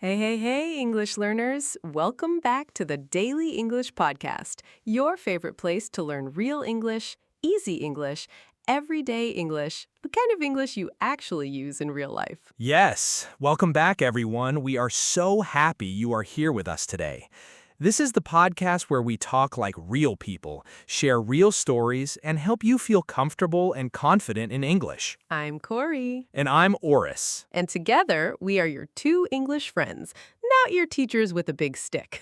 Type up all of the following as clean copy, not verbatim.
Hey, hey, hey, English learners. Welcome back to the Daily English Podcast, your favorite place to learn real English, easy English, everyday English, the kind of English you actually use in real life. Yes, welcome back, everyone. We are so happy you are here with us today. This is the podcast where we talk like real people, share real stories, and help you feel comfortable and confident in English. I'm Corey, And I'm Orus. and together we are your two English friends, not your teachers with a big stick,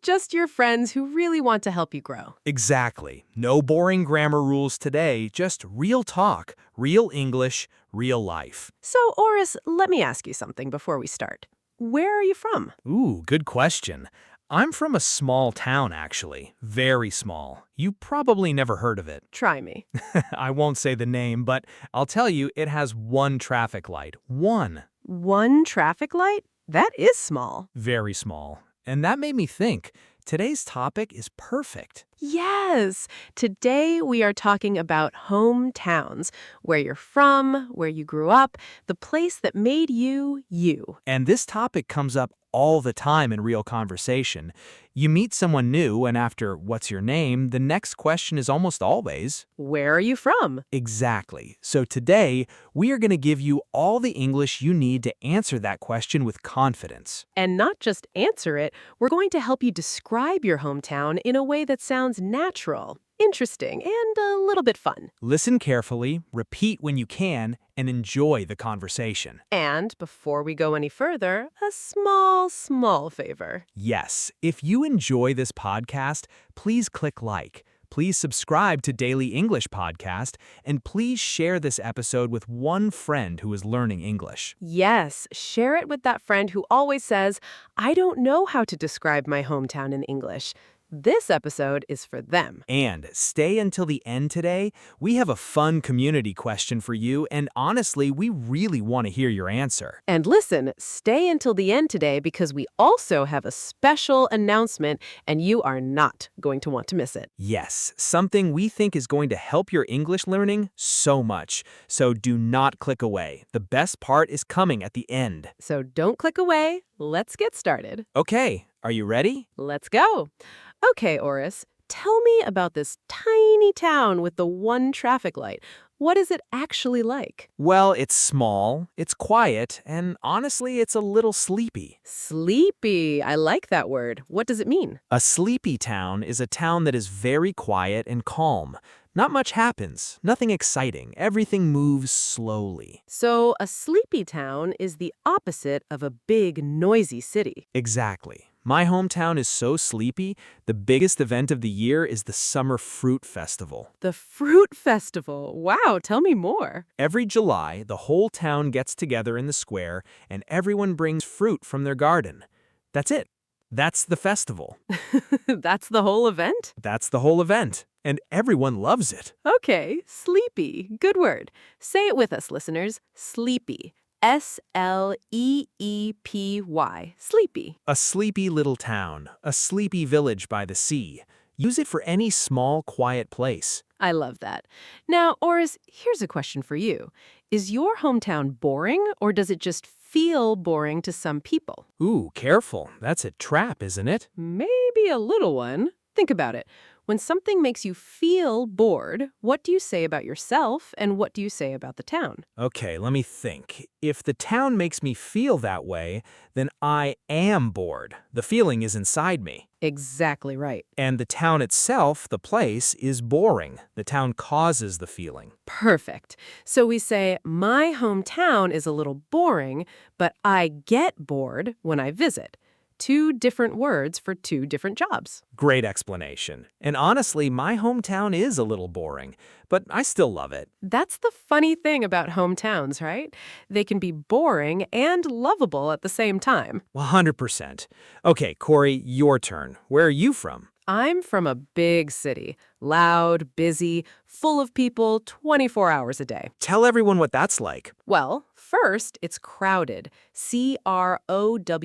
just your friends who really want to help you grow. Exactly. No boring grammar rules today, just real talk, real English, real life. So, Oris, let me ask you something before we start. Where are you from? Ooh, good question. I'm from a small town, actually. Very small. You probably never heard of it. Try me. I won't say the name, but I'll tell you it has one traffic light. One. One traffic light? That is small. Very small. And that made me think, today's topic is perfect. Yes! Today we are talking about hometowns, where you're from, where you grew up, the place that made you, you. And this topic comes up all the time in real conversation. You meet someone new, and after "what's your name?" the next question is almost always, Where are you from? exactly. So today, we are going to give you all the English you need to answer that question with confidence. And not just answer it, we're going to help you describe your hometown in a way that sounds natural, interesting, and a little bit fun. Listen carefully, repeat when you can, and enjoy the conversation. And before we go any further, a small favor. Yes, if you enjoy this podcast, please click like. Please subscribe to Daily English Podcast, and please share this episode with one friend who is learning English. Yes, share it with that friend who always says, I don't know how to describe my hometown in English. This episode is for them. And stay until the end today. We have a fun community question for you, and honestly, we really want to hear your answer. And listen, stay until the end today because we also have a special announcement and you are not going to want to miss it. Yes, something we think is going to help your English learning so much. So do not click away. The best part is coming at the end. So don't click away. Let's get started. Okay, are you ready? Let's go. Okay, Orus, tell me about this tiny town with the one traffic light. What is it actually like? Well, it's small, it's quiet, and honestly, it's a little sleepy. Sleepy. I like that word. What does it mean? A sleepy town is a town that is very quiet and calm. Not much happens, nothing exciting. Everything moves slowly. So, a sleepy town is the opposite of a big, noisy city. Exactly. My hometown is so sleepy, the biggest event of the year is the Summer Fruit Festival. The Fruit Festival. Wow, tell me more. Every July, the whole town gets together in the square and everyone brings fruit from their garden. That's it. That's the festival. That's the whole event? That's the whole event. And everyone loves it. Okay, sleepy. Good word. Say it with us, listeners. Sleepy. S-L-E-E-P-Y. Sleepy. A sleepy little town, a sleepy village by the sea. Use it for any small, quiet place. I love that. Now, Oris, here's a question for you. Is your hometown boring, or does it just feel boring to some people? Ooh, careful. That's a trap, isn't it? Maybe a little one. Think about it. When something makes you feel bored, what do you say about yourself and what do you say about the town? Okay, let me think. If the town makes me feel that way, then I am bored. The feeling is inside me. Exactly right. And the town itself, the place, is boring. The town causes the feeling. Perfect. So we say, my hometown is a little boring, but I get bored when I visit. Two different words for two different jobs. Great explanation. And honestly, my hometown is a little boring, but I still love it. That's the funny thing about hometowns, right? They can be boring and lovable at the same time. 100%. Okay, Corey, your turn. Where are you from? I'm from a big city, loud, busy, full of people 24 hours a day. Tell everyone what that's like. Well, first, it's crowded.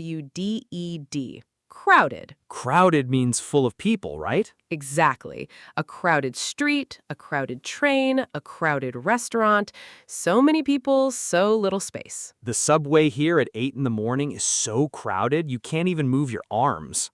C-R-O-W-D-E-D. Crowded. Crowded means full of people, right? Exactly. A crowded street, a crowded train, a crowded restaurant. So many people, so little space. The subway here at 8 in the morning is so crowded you can't even move your arms.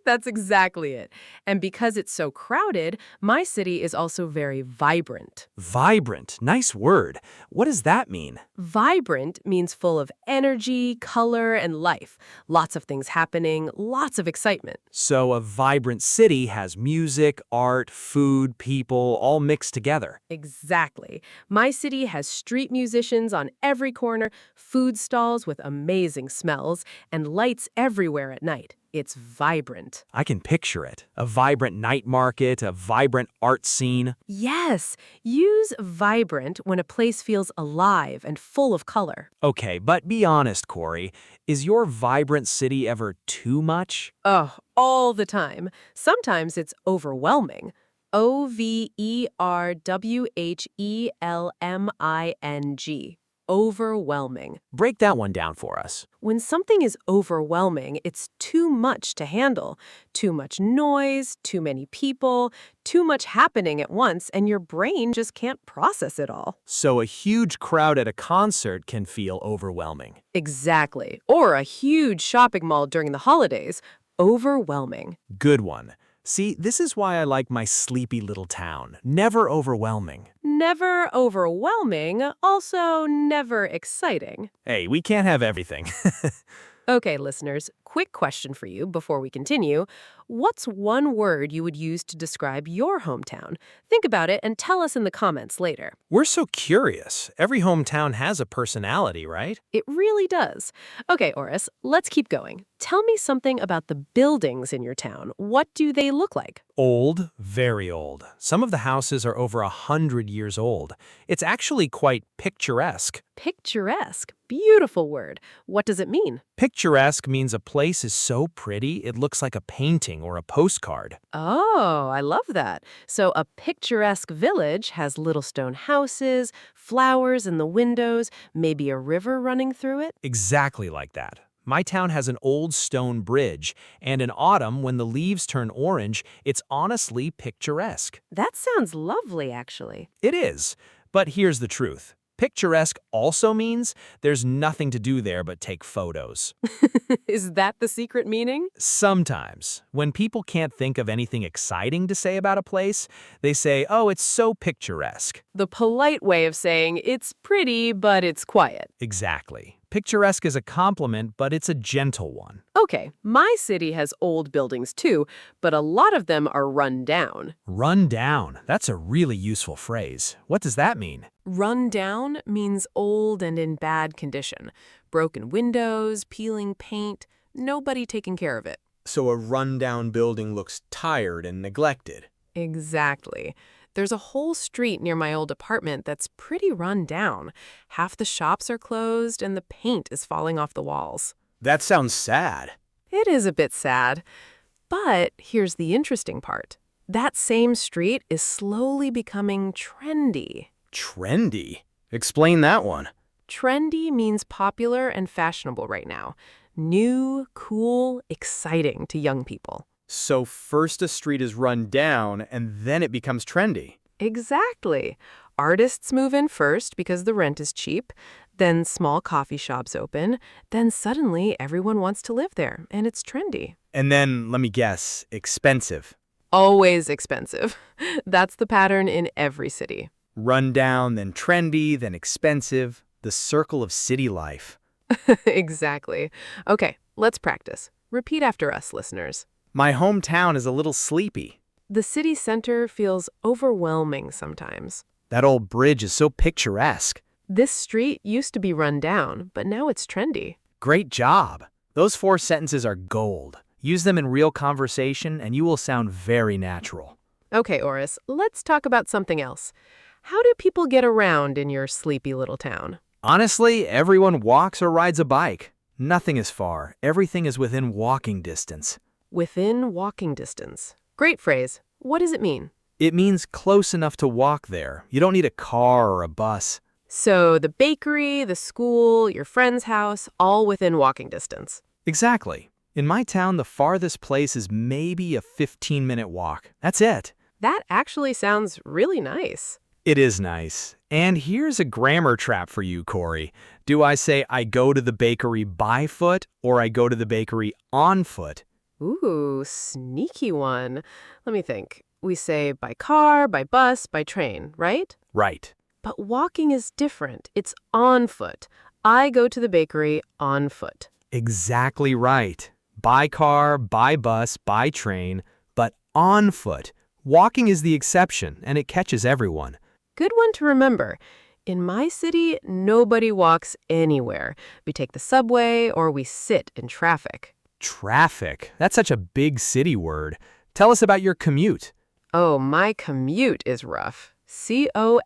That's exactly it. And because it's so crowded, my city is also very vibrant. Vibrant. Nice word. What does that mean? Vibrant means full of energy, color, and life. Lots of things happening, lots of excitement. So a vibrant city has music, art, food, people, all mixed together. Exactly. My city has street musicians on every corner, food stalls with amazing smells, and lights everywhere at night. It's vibrant. I can picture it. A vibrant night market, a vibrant art scene. Yes, use vibrant when a place feels alive and full of color. Okay, but be honest, Corey. Is your vibrant city ever too much? Oh, all the time. Sometimes it's overwhelming. Overwhelming. Overwhelming. Break that one down for us. When something is overwhelming, it's too much to handle. Too much noise, too many people, too much happening at once, and your brain just can't process it all. So a huge crowd at a concert can feel overwhelming. Exactly. Or a huge shopping mall during the holidays. Overwhelming. Good one. See, this is why I like my sleepy little town. Never overwhelming. Never overwhelming, also never exciting. Hey, we can't have everything. Okay, listeners, quick question for you before we continue. What's one word you would use to describe your hometown? Think about it and tell us in the comments later. We're so curious. Every hometown has a personality, right? It really does. Okay, Orus, let's keep going. Tell me something about the buildings in your town. What do they look like? Old, very old. Some of the houses are over 100 years old. It's actually quite picturesque. Picturesque. Beautiful word. What does it mean? Picturesque means a place is so pretty it looks like a painting or a postcard. Oh, I love that. So a picturesque village has little stone houses, flowers in the windows, maybe a river running through it? Exactly like that. My town has an old stone bridge, and in autumn, when the leaves turn orange, it's honestly picturesque. That sounds lovely, actually. It is. But here's the truth. Picturesque also means there's nothing to do there but take photos. Is that the secret meaning? Sometimes, when people can't think of anything exciting to say about a place, they say, oh, it's so picturesque. The polite way of saying it's pretty, but it's quiet. Exactly. Picturesque is a compliment, but it's a gentle one. Okay, my city has old buildings too, but a lot of them are run down. Run down. That's a really useful phrase. What does that mean? Run down means old and in bad condition. Broken windows, peeling paint, nobody taking care of it. So a run-down building looks tired and neglected. Exactly. There's a whole street near my old apartment that's pretty run down. Half the shops are closed and the paint is falling off the walls. That sounds sad. It is a bit sad. But here's the interesting part. That same street is slowly becoming trendy. Trendy? Explain that one. Trendy means popular and fashionable right now. New, cool, exciting to young people. So first a street is run down, and then it becomes trendy. Exactly. Artists move in first because the rent is cheap. Then small coffee shops open. Then suddenly everyone wants to live there, and it's trendy. And then, let me guess, expensive. Always expensive. That's the pattern in every city. Run down, then trendy, then expensive. The circle of city life. Exactly. Okay, let's practice. Repeat after us, listeners. My hometown is a little sleepy. The city center feels overwhelming sometimes. That old bridge is so picturesque. This street used to be run down, but now it's trendy. Great job. Those 4 sentences are gold. Use them in real conversation and you will sound very natural. Okay, Orus, let's talk about something else. How do people get around in your sleepy little town? Honestly, everyone walks or rides a bike. Nothing is far. Everything is within walking distance. Within walking distance. Great phrase. What does it mean? It means close enough to walk there. You don't need a car or a bus. So the bakery, the school, your friend's house, all within walking distance. Exactly. In my town, the farthest place is maybe a 15-minute walk. That's it. That actually sounds really nice. It is nice. And here's a grammar trap for you, Corey. Do I say I go to the bakery by foot or I go to the bakery on foot? Ooh, sneaky one. Let me think. We say by car, by bus, by train, right? Right. But walking is different. It's on foot. I go to the bakery on foot. Exactly right. By car, by bus, by train, but on foot. Walking is the exception, and it catches everyone. Good one to remember. In my city, nobody walks anywhere. We take the subway or we sit in traffic. Traffic. That's such a big city word. Tell us about your commute. Oh, my commute is rough. C-O-M-M-U-T-E,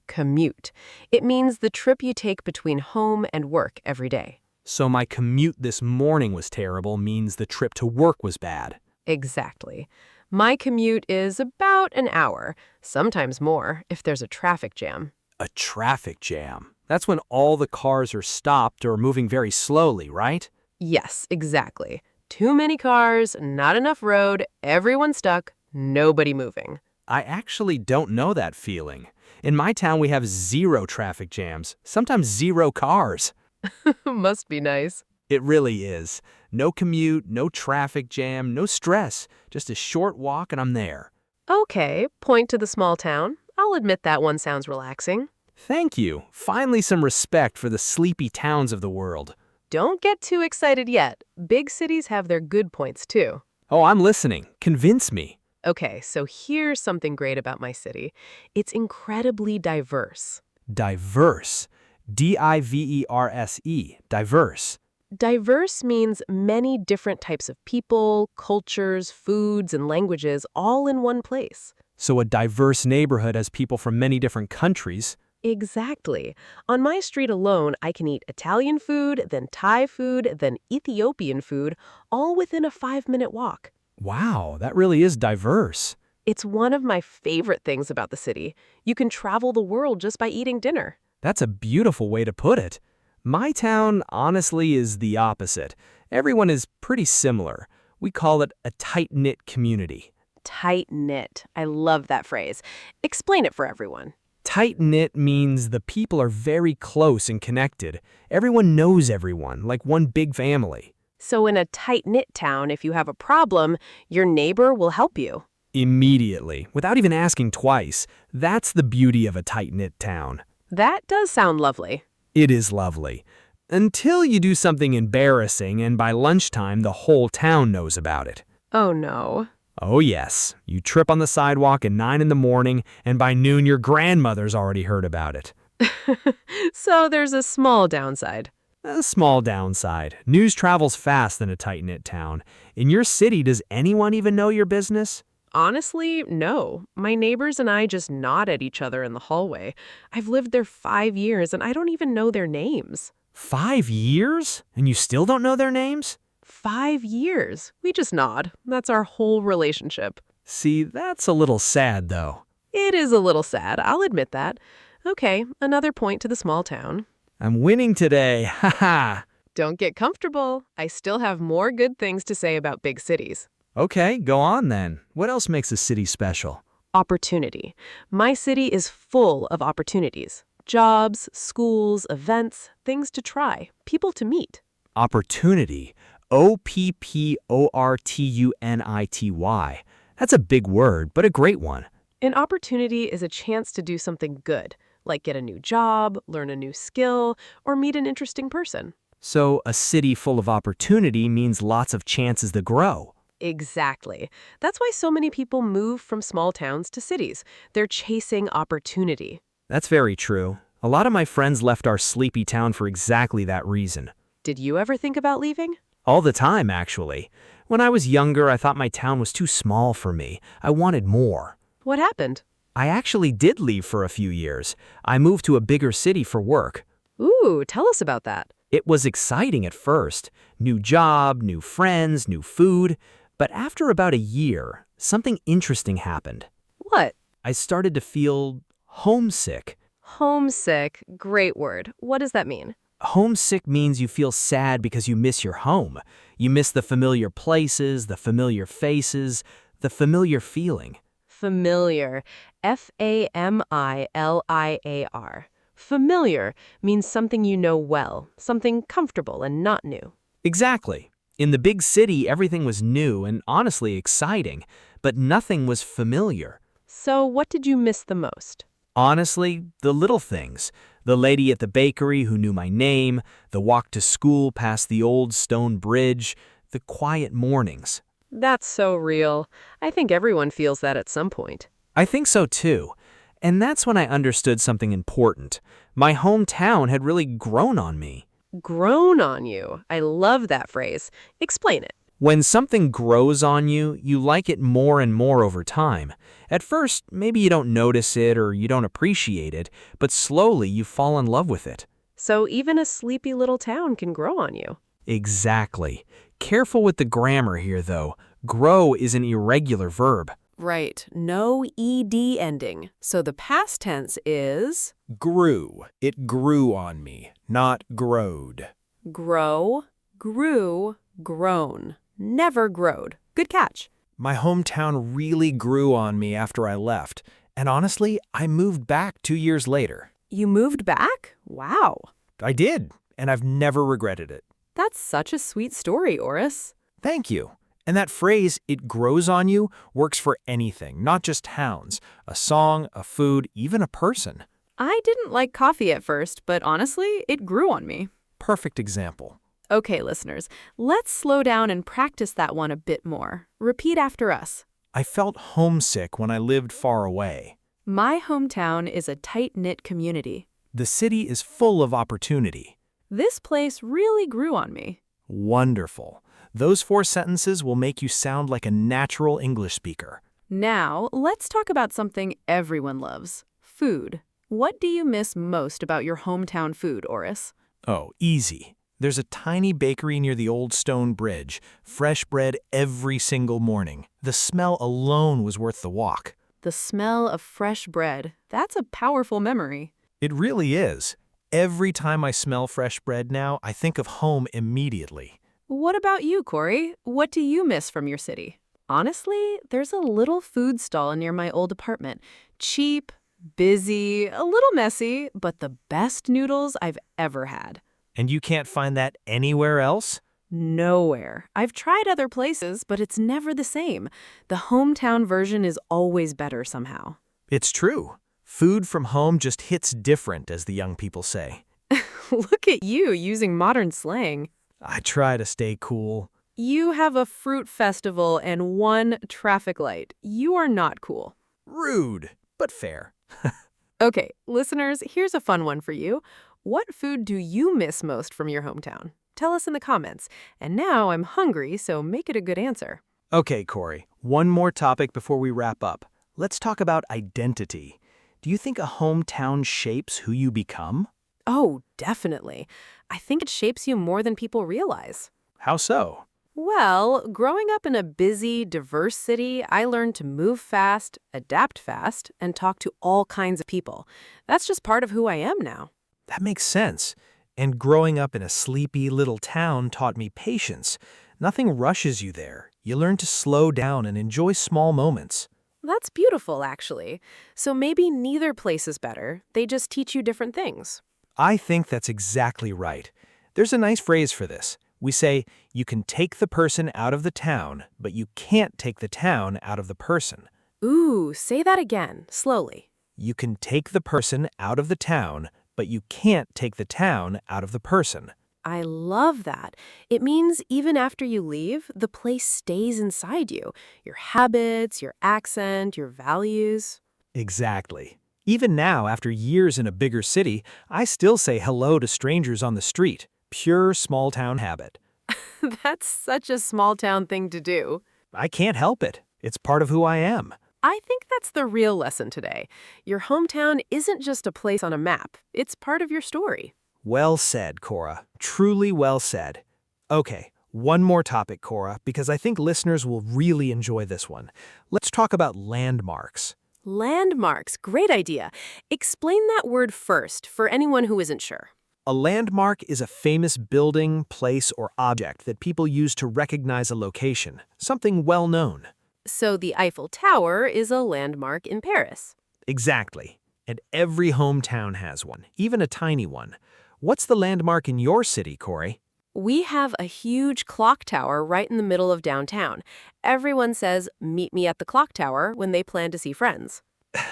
commute. It means the trip you take between home and work every day. So my commute this morning was terrible means the trip to work was bad. Exactly. My commute is about an hour, sometimes more if there's a traffic jam. A traffic jam. That's when all the cars are stopped or moving very slowly, right? Yes, exactly. Too many cars, not enough road, everyone stuck, nobody moving. I actually don't know that feeling. In my town, we have 0 traffic jams, sometimes 0 cars. Must be nice. It really is. No commute, no traffic jam, no stress. Just a short walk and I'm there. Okay, point to the small town. I'll admit that one sounds relaxing. Thank you. Finally some respect for the sleepy towns of the world. Don't get too excited yet. Big cities have their good points too. Oh, I'm listening. Convince me. Okay, so here's something great about my city. It's incredibly diverse. Diverse. D-I-V-E-R-S-E. Diverse. Diverse means many different types of people, cultures, foods, and languages all in one place. So a diverse neighborhood has people from many different countries. Exactly. On my street alone, I can eat Italian food, then Thai food, then Ethiopian food, all within a 5-minute walk. Wow, that really is diverse. It's one of my favorite things about the city. You can travel the world just by eating dinner. That's a beautiful way to put it. My town, honestly, is the opposite. Everyone is pretty similar. We call it a tight-knit community. Tight-knit. I love that phrase. Explain it for everyone. Tight-knit means the people are very close and connected. Everyone knows everyone, like one big family. So in a tight-knit town, if you have a problem, your neighbor will help you. Immediately, without even asking twice. That's the beauty of a tight-knit town. That does sound lovely. It is lovely. Until you do something embarrassing and by lunchtime the whole town knows about it. Oh no. Oh yes, you trip on the sidewalk at 9 in the morning and by noon your grandmother's already heard about it. So there's a small downside. A small downside. News travels fast in a tight-knit town. In your city, does anyone even know your business? Honestly, no. My neighbors and I just nod at each other in the hallway. I've lived there 5 years and I don't even know their names. 5 years? And you still don't know their names? 5 years. We just nod. That's our whole relationship. See, that's a little sad, though. It is a little sad, I'll admit that. Okay, another point to the small town. I'm winning today, haha. Don't get comfortable. I still have more good things to say about big cities. Okay, go on then. What else makes a city special? Opportunity. My city is full of opportunities. Jobs, schools, events, things to try, people to meet. Opportunity. O-P-P-O-R-T-U-N-I-T-Y. That's a big word, but a great one. An opportunity is a chance to do something good, like get a new job, learn a new skill, or meet an interesting person. So a city full of opportunity means lots of chances to grow. Exactly. That's why so many people move from small towns to cities. They're chasing opportunity. That's very true. A lot of my friends left our sleepy town for exactly that reason. Did you ever think about leaving? All the time, actually. When I was younger, I thought my town was too small for me. I wanted more. What happened? I actually did leave for a few years. I moved to a bigger city for work. Ooh, tell us about that. It was exciting at first. New job, new friends, new food. But after about a year, something interesting happened. What? I started to feel homesick. Homesick. Great word. What does that mean? Homesick means you feel sad because you miss your home. You miss the familiar places, the familiar faces, the familiar feeling. Familiar. F-A-M-I-L-I-A-R. Familiar means something you know well, something comfortable and not new. Exactly. In the big city, everything was new and honestly exciting, but nothing was familiar. So what did you miss the most? Honestly, the little things. The lady at the bakery who knew my name, the walk to school past the old stone bridge, the quiet mornings. That's so real. I think everyone feels that at some point. I think so too. And that's when I understood something important. My hometown had really grown on me. Grown on you. I love that phrase. Explain it. When something grows on you, you like it more and more over time. At first, maybe you don't notice it or you don't appreciate it, but slowly you fall in love with it. So even a sleepy little town can grow on you. Exactly. Careful with the grammar here, though. Grow is an irregular verb. Right. No ed ending. So the past tense is Grew. It grew on me, not growed. grow, grew, grown. Never growed. Good catch. My hometown really grew on me after I left, and honestly, I moved back 2 years later. You moved back? Wow. I did, and I've never regretted it. That's such a sweet story, Orus. Thank you. And that phrase, it grows on you, works for anything, not just towns. A song, a food, even a person. I didn't like coffee at first, but honestly, it grew on me. Perfect example. Okay, listeners, let's slow down and practice that one a bit more. Repeat after us. I felt homesick when I lived far away. My hometown is a tight-knit community. The city is full of opportunity. This place really grew on me. Wonderful. Those 4 sentences will make you sound like a natural English speaker. Now, let's talk about something everyone loves. Food. What do you miss most about your hometown food, Orus? Oh, easy. There's a tiny bakery near the old stone bridge. Fresh bread every single morning. The smell alone was worth the walk. The smell of fresh bread. That's a powerful memory. It really is. Every time I smell fresh bread now, I think of home immediately. What about you, Corey? What do you miss from your city? Honestly, there's a little food stall near my old apartment. Cheap, busy, a little messy, but the best noodles I've ever had. And you can't find that anywhere else? Nowhere. I've tried other places, but it's never the same. The hometown version is always better somehow. It's true. Food from home just hits different, as the young people say. Look at you using modern slang. I try to stay cool. You have a fruit festival and 1 traffic light. You are not cool. Rude, but fair. Okay, listeners, here's a fun one for you. What food do you miss most from your hometown? Tell us in the comments. And now I'm hungry, so make it a good answer. Okay, Corey, one more topic before we wrap up. Let's talk about identity. Do you think a hometown shapes who you become? Oh, definitely. I think it shapes you more than people realize. How so? Well, growing up in a busy, diverse city, I learned to move fast, adapt fast, and talk to all kinds of people. That's just part of who I am now. That makes sense. And growing up in a sleepy little town taught me patience. Nothing rushes you there. You learn to slow down and enjoy small moments. That's beautiful, actually. So maybe neither place is better. They just teach you different things. I think that's exactly right. There's a nice phrase for this. We say, you can take the person out of the town, but you can't take the town out of the person. Ooh, say that again, slowly. You can take the person out of the town, but you can't take the town out of the person. I love that. It means even after you leave, the place stays inside you. Your habits, your accent, your values. Exactly. Even now, after years in a bigger city, I still say hello to strangers on the street. Pure small-town habit. That's such a small-town thing to do. I can't help it. It's part of who I am. I think that's the real lesson today. Your hometown isn't just a place on a map. It's part of your story. Well said, Cora. Truly well said. Okay, one more topic, Cora, because I think listeners will really enjoy this one. Let's talk about landmarks. Landmarks, great idea. Explain that word first for anyone who isn't sure. A landmark is a famous building, place, or object that people use to recognize a location, something well known. So the Eiffel Tower is a landmark in Paris. Exactly. And every hometown has one, even a tiny one. What's the landmark in your city, Corey? We have a huge clock tower right in the middle of downtown. Everyone says, "Meet me at the clock tower" when they plan to see friends.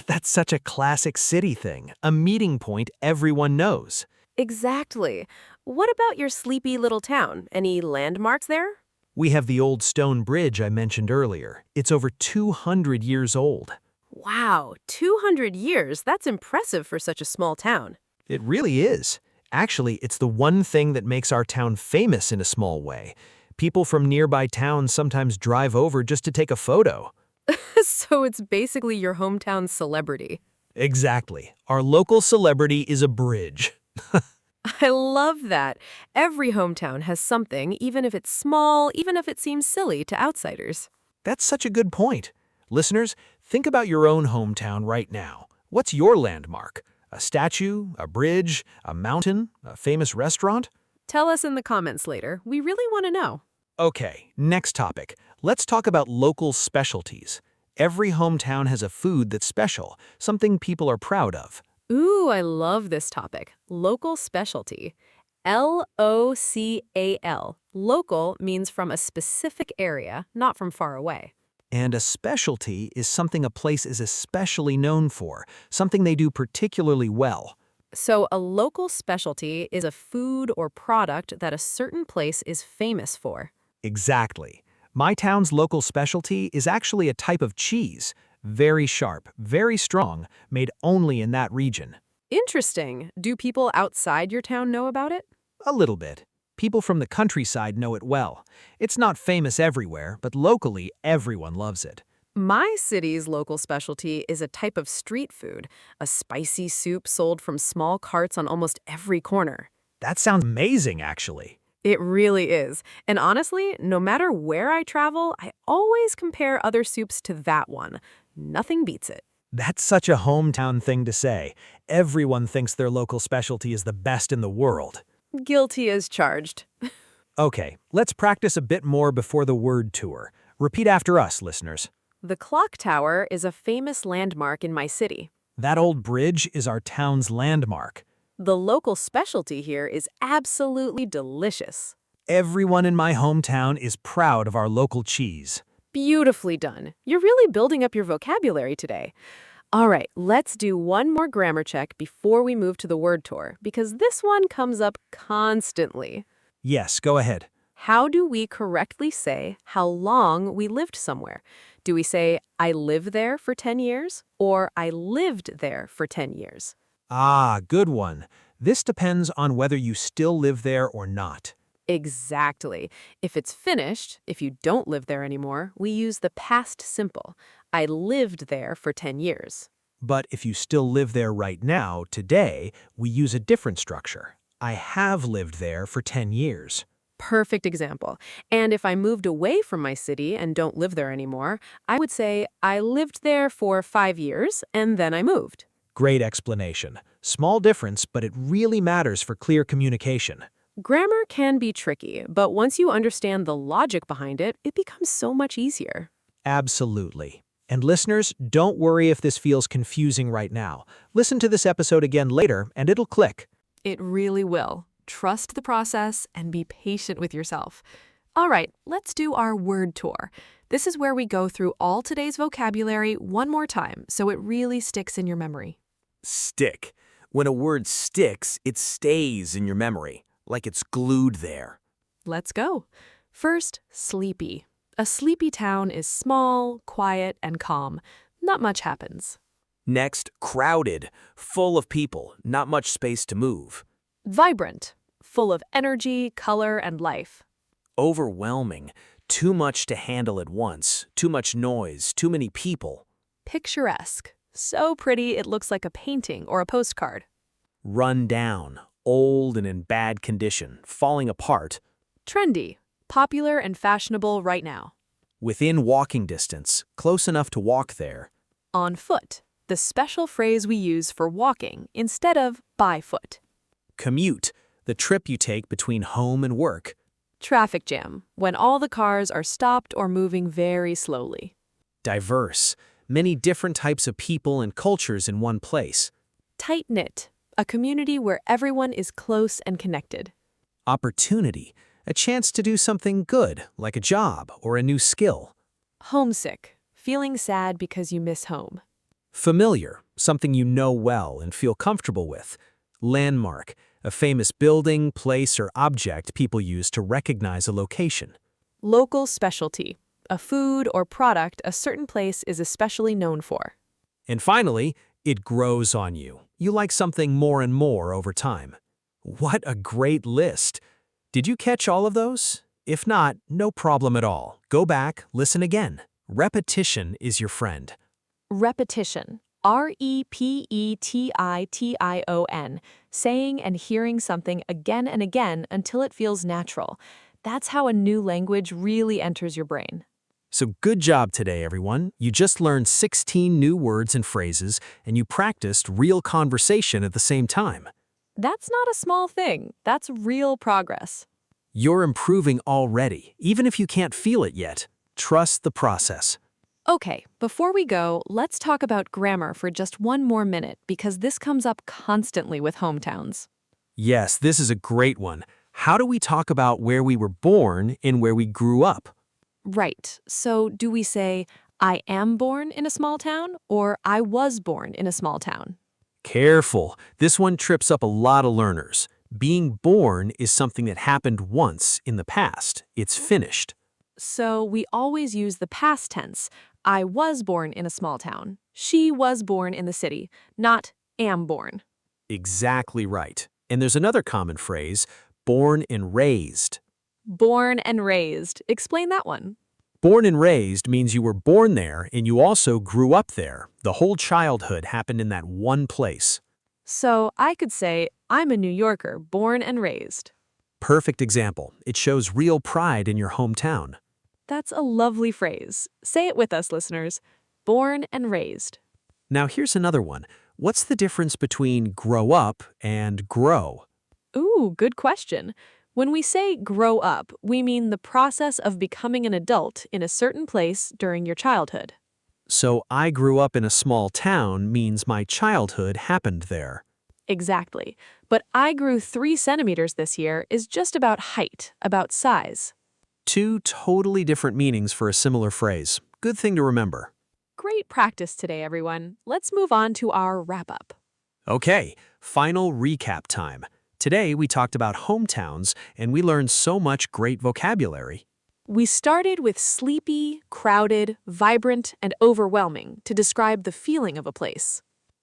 That's such a classic city thing, a meeting point everyone knows. Exactly. What about your sleepy little town? Any landmarks there? We have the old stone bridge I mentioned earlier. It's over 200 years old. Wow, 200 years. That's impressive for such a small town. It really is. Actually, it's the one thing that makes our town famous in a small way. People from nearby towns sometimes drive over just to take a photo. So it's basically your hometown celebrity. Exactly. Our local celebrity is a bridge. I love that. Every hometown has something, even if it's small, even if it seems silly to outsiders. That's such a good point. Listeners, think about your own hometown right now. What's your landmark? A statue, a bridge, a mountain, a famous restaurant? Tell us in the comments later. We really want to know. Okay, next topic. Let's talk about local specialties. Every hometown has a food that's special, something people are proud of. Ooh, I love this topic. Local specialty. Local. Local means from a specific area, not from far away. And a specialty is something a place is especially known for, something they do particularly well. So a local specialty is a food or product that a certain place is famous for. Exactly. My town's local specialty is actually a type of cheese. Very sharp, very strong, made only in that region. Interesting. Do people outside your town know about it? A little bit. People from the countryside know it well. It's not famous everywhere, but locally, everyone loves it. My city's local specialty is a type of street food, a spicy soup sold from small carts on almost every corner. That sounds amazing, actually. It really is. And honestly, no matter where I travel, I always compare other soups to that one. Nothing beats it. That's such a hometown thing to say. Everyone thinks their local specialty is the best in the world. Guilty as charged. Okay, let's practice a bit more before the word tour. Repeat after us, listeners. The clock tower is a famous landmark in my city. That old bridge is our town's landmark. The local specialty here is absolutely delicious. Everyone in my hometown is proud of our local cheese. Beautifully done. You're really building up your vocabulary today. All right, let's do one more grammar check before we move to the word tour, because this one comes up constantly. Yes, go ahead. How do we correctly say how long we lived somewhere? Do we say, "I lived there for 10 years" or "I lived there for 10 years"? Ah, good one. This depends on whether you still live there or not. Exactly. If it's finished, if you don't live there anymore, we use the past simple. I lived there for 10 years. But if you still live there right now, today, we use a different structure. I have lived there for 10 years. Perfect example. And if I moved away from my city and don't live there anymore, I would say I lived there for 5 years and then I moved. Great explanation. Small difference, but it really matters for clear communication. Grammar can be tricky, but once you understand the logic behind it, it becomes so much easier. Absolutely. And listeners, don't worry if this feels confusing right now. Listen to this episode again later and it'll click. It really will. Trust the process and be patient with yourself. All right, let's do our word tour. This is where we go through all today's vocabulary one more time so it really sticks in your memory. Stick. When a word sticks, it stays in your memory, like it's glued there. Let's go. First, sleepy. A sleepy town is small, quiet, and calm. Not much happens. Next, crowded, full of people, not much space to move. Vibrant. Full of energy, color, and life. Overwhelming, too much to handle at once, too much noise, too many people. Picturesque. So pretty it looks like a painting or a postcard. Run down, old and in bad condition, falling apart. Trendy. Popular and fashionable right now. Within walking distance, close enough to walk there. On foot. The special phrase we use for walking instead of by foot. Commute, the trip you take between home and work. Traffic jam, when all the cars are stopped or moving very slowly. Diverse, many different types of people and cultures in one place. Tight-knit, a community where everyone is close and connected. Opportunity, a chance to do something good, like a job or a new skill. Homesick, feeling sad because you miss home. Familiar, something you know well and feel comfortable with. Landmark, a famous building, place, or object people use to recognize a location. Local specialty, a food or product a certain place is especially known for. And finally, it grows on you. You like something more and more over time. What a great list! Did you catch all of those? If not, no problem at all. Go back, listen again. Repetition is your friend. Repetition, R-E-P-E-T-I-T-I-O-N, saying and hearing something again and again until it feels natural. That's how a new language really enters your brain. So good job today, everyone. You just learned 16 new words and phrases, and you practiced real conversation at the same time. That's not a small thing. That's real progress. You're improving already, even if you can't feel it yet. Trust the process. Okay, before we go, let's talk about grammar for just one more minute because this comes up constantly with hometowns. Yes, this is a great one. How do we talk about where we were born and where we grew up? Right, so do we say, I am born in a small town or I was born in a small town? Careful. This one trips up a lot of learners. Being born is something that happened once in the past. It's finished. So we always use the past tense. I was born in a small town. She was born in the city, not am born. Exactly right. And there's another common phrase, born and raised. Born and raised. Explain that one. Born and raised means you were born there and you also grew up there. The whole childhood happened in that one place. So I could say, I'm a New Yorker, born and raised. Perfect example. It shows real pride in your hometown. That's a lovely phrase. Say it with us, listeners. Born and raised. Now here's another one. What's the difference between grow up and grow? Ooh, good question. When we say grow up, we mean the process of becoming an adult in a certain place during your childhood. So I grew up in a small town means my childhood happened there. Exactly. But I grew 3 centimeters this year is just about height, about size. Two totally different meanings for a similar phrase. Good thing to remember. Great practice today, everyone. Let's move on to our wrap-up. Okay, final recap time. Today we talked about hometowns and we learned so much great vocabulary. We started with sleepy, crowded, vibrant, and overwhelming to describe the feeling of a place.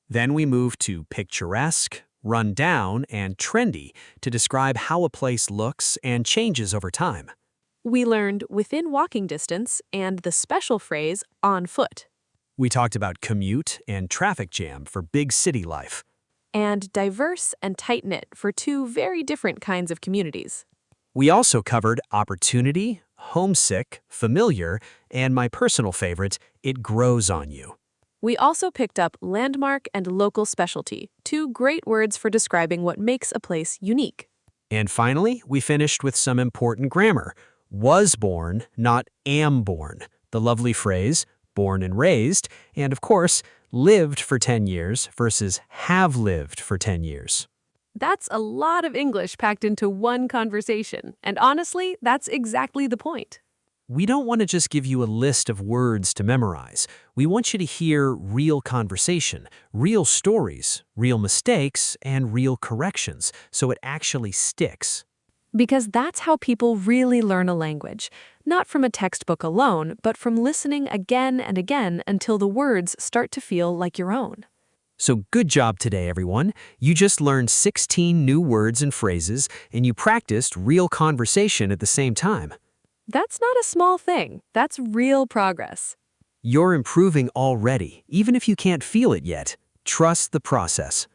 Then we moved to picturesque, run down, and trendy to describe how a place looks and changes over time. We learned within walking distance and the special phrase on foot. We talked about commute and traffic jam for big city life. And diverse and tight-knit for 2 very different kinds of communities. We also covered opportunity, homesick, familiar, and my personal favorite, it grows on you. We also picked up landmark and local specialty, 2 great words for describing what makes a place unique. And finally, we finished with some important grammar. Was born, not am born. The lovely phrase, born and raised, and of course, lived for 10 years versus have lived for 10 years. That's a lot of English packed into one conversation, and honestly, that's exactly the point. We don't want to just give you a list of words to memorize. We want you to hear real conversation, real stories, real mistakes, and real corrections, so it actually sticks. Because that's how people really learn a language, not from a textbook alone, but from listening again and again until the words start to feel like your own. So good job today, everyone. You just learned 16 new words and phrases, and you practiced real conversation at the same time. That's not a small thing. That's real progress. You're improving already, even if you can't feel it yet. Trust the process.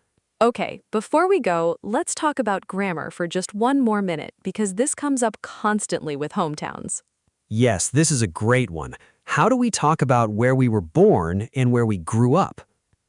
Okay, before we go, let's talk about grammar for just one more minute because this comes up constantly with hometowns. Yes, this is a great one. How do we talk about where we were born and where we grew up?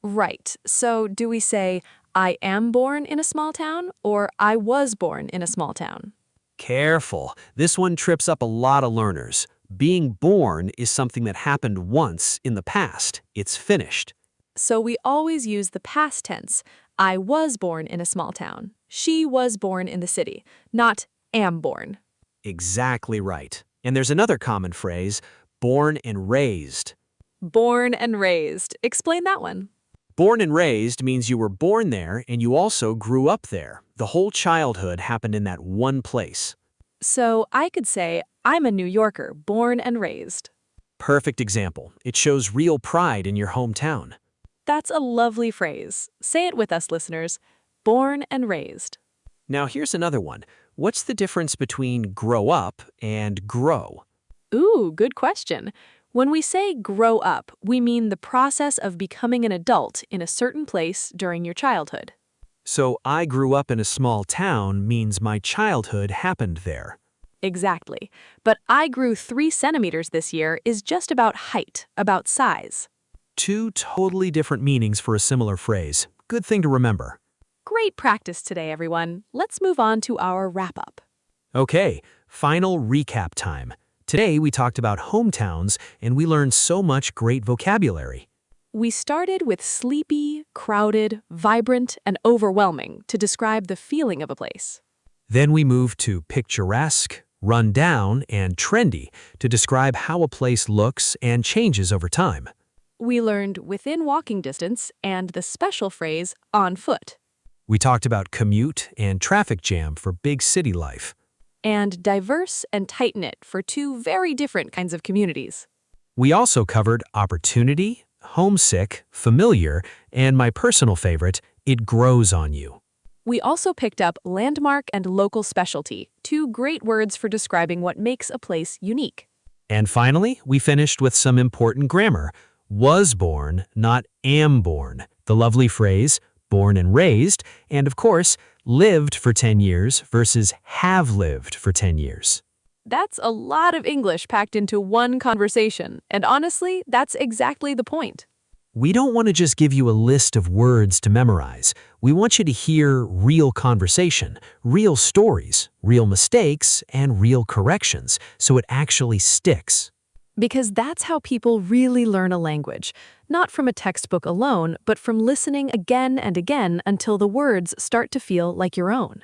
Right, so do we say, I am born in a small town or I was born in a small town. Careful. This one trips up a lot of learners. Being born is something that happened once in the past. It's finished. So we always use the past tense. I was born in a small town. She was born in the city, not am born. Exactly right. And there's another common phrase, born and raised. Born and raised. Explain that one. Born and raised means you were born there and you also grew up there. The whole childhood happened in that one place. So I could say, I'm a New Yorker, born and raised. Perfect example. It shows real pride in your hometown. That's a lovely phrase. Say it with us, listeners. Born and raised. Now here's another one. What's the difference between grow up and grow? Ooh, good question. When we say grow up, we mean the process of becoming an adult in a certain place during your childhood. So I grew up in a small town means my childhood happened there. Exactly. But I grew 3 centimeters this year is just about height, about size. Two totally different meanings for a similar phrase. Good thing to remember. Great practice today, everyone. Let's move on to our wrap-up. Okay, final recap time. Today we talked about hometowns and we learned so much great vocabulary. We started with sleepy, crowded, vibrant, and overwhelming to describe the feeling of a place. Then we moved to picturesque, run down, and trendy to describe how a place looks and changes over time. We learned within walking distance and the special phrase on foot. We talked about commute and traffic jam for big city life. And diverse and tight-knit for 2 very different kinds of communities. We also covered opportunity, homesick, familiar, and my personal favorite, it grows on you. We also picked up landmark and local specialty, 2 great words for describing what makes a place unique. And finally, we finished with some important grammar. Was born, not am born. The lovely phrase, born and raised, and of course, lived for 10 years versus have lived for 10 years. That's a lot of English packed into one conversation, and honestly, that's exactly the point. We don't want to just give you a list of words to memorize. We want you to hear real conversation, real stories, real mistakes, and real corrections, so it actually sticks. Because that's how people really learn a language, not from a textbook alone, but from listening again and again until the words start to feel like your own.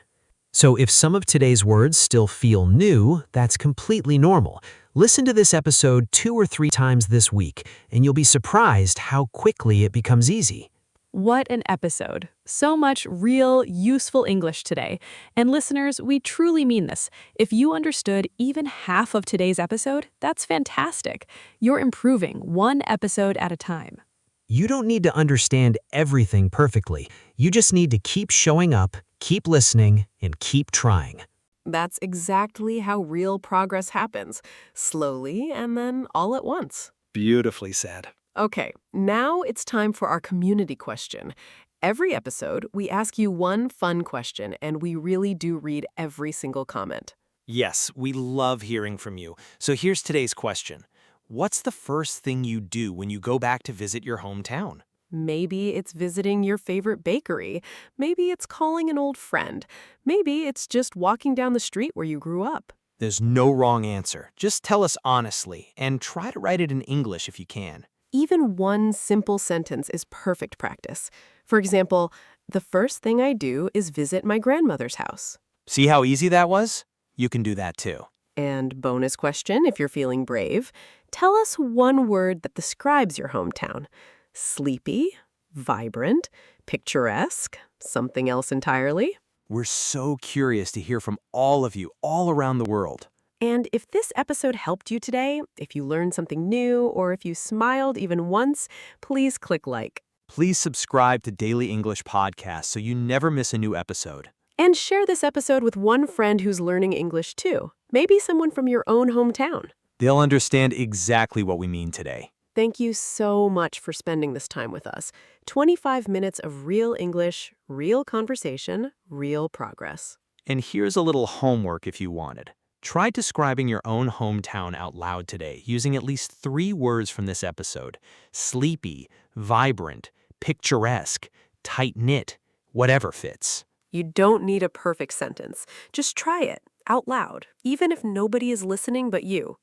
So if some of today's words still feel new, that's completely normal. Listen to this episode 2 or 3 times this week, and you'll be surprised how quickly it becomes easy. What an episode. So much real, useful English today. And listeners, we truly mean this. If you understood even half of today's episode, that's fantastic. You're improving 1 episode at a time. You don't need to understand everything perfectly. You just need to keep showing up, keep listening, and keep trying. That's exactly how real progress happens. Slowly and then all at once. Beautifully said. Okay, now it's time for our community question. Every episode, we ask you one fun question, and we really do read every single comment. Yes, we love hearing from you. So here's today's question. What's the first thing you do when you go back to visit your hometown? Maybe it's visiting your favorite bakery. Maybe it's calling an old friend. Maybe it's just walking down the street where you grew up. There's no wrong answer. Just tell us honestly, and try to write it in English if you can. Even one simple sentence is perfect practice. For example, the first thing I do is visit my grandmother's house. See how easy that was? You can do that too. And bonus question, if you're feeling brave, tell us one word that describes your hometown. Sleepy, vibrant, picturesque, something else entirely. We're so curious to hear from all of you all around the world. And if this episode helped you today, if you learned something new, or if you smiled even once, please click like. Please subscribe to Daily English Podcast so you never miss a new episode. And share this episode with one friend who's learning English too. Maybe someone from your own hometown. They'll understand exactly what we mean today. Thank you so much for spending this time with us. 25 minutes of real English, real conversation, real progress. And here's a little homework if you wanted. Try describing your own hometown out loud today using at least 3 words from this episode. Sleepy, vibrant, picturesque, tight-knit. Whatever fits. You don't need a perfect sentence. Just try it out loud, even if nobody is listening but you.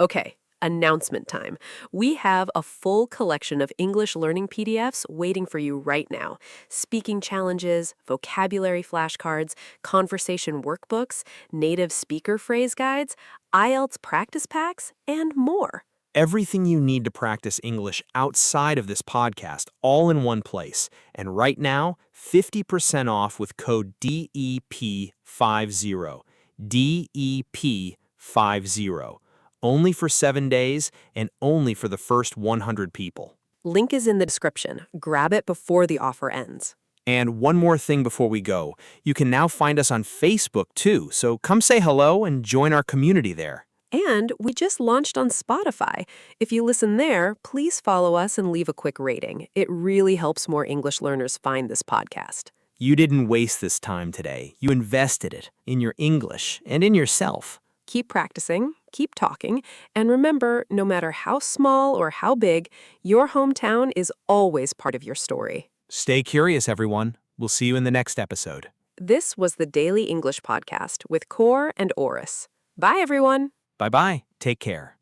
Okay, announcement time. We have a full collection of English learning PDFs waiting for you right now. Speaking challenges, vocabulary flashcards, conversation workbooks, native speaker phrase guides, IELTS practice packs, and more. Everything you need to practice English outside of this podcast, all in one place. And right now, 50% off with code DEP50. DEP50. Only for 7 days and only for the first 100 people. Link is in the description. Grab it before the offer ends. And one more thing before we go. You can now find us on Facebook too, so come say hello and join our community there. And we just launched on Spotify. If you listen there, please follow us and leave a quick rating. It really helps more English learners find this podcast. You didn't waste this time today. You invested it in your English and in yourself. Keep practicing, keep talking, and remember, no matter how small or how big, your hometown is always part of your story. Stay curious, everyone. We'll see you in the next episode. This was the Daily English Podcast with Core and Orus. Bye, everyone. Bye-bye. Take care.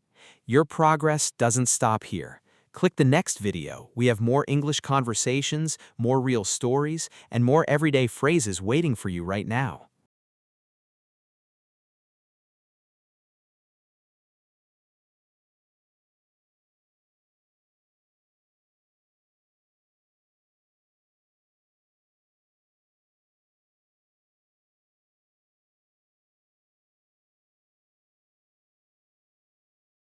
Your progress doesn't stop here. Click the next video. We have more English conversations, more real stories, and more everyday phrases waiting for you right now.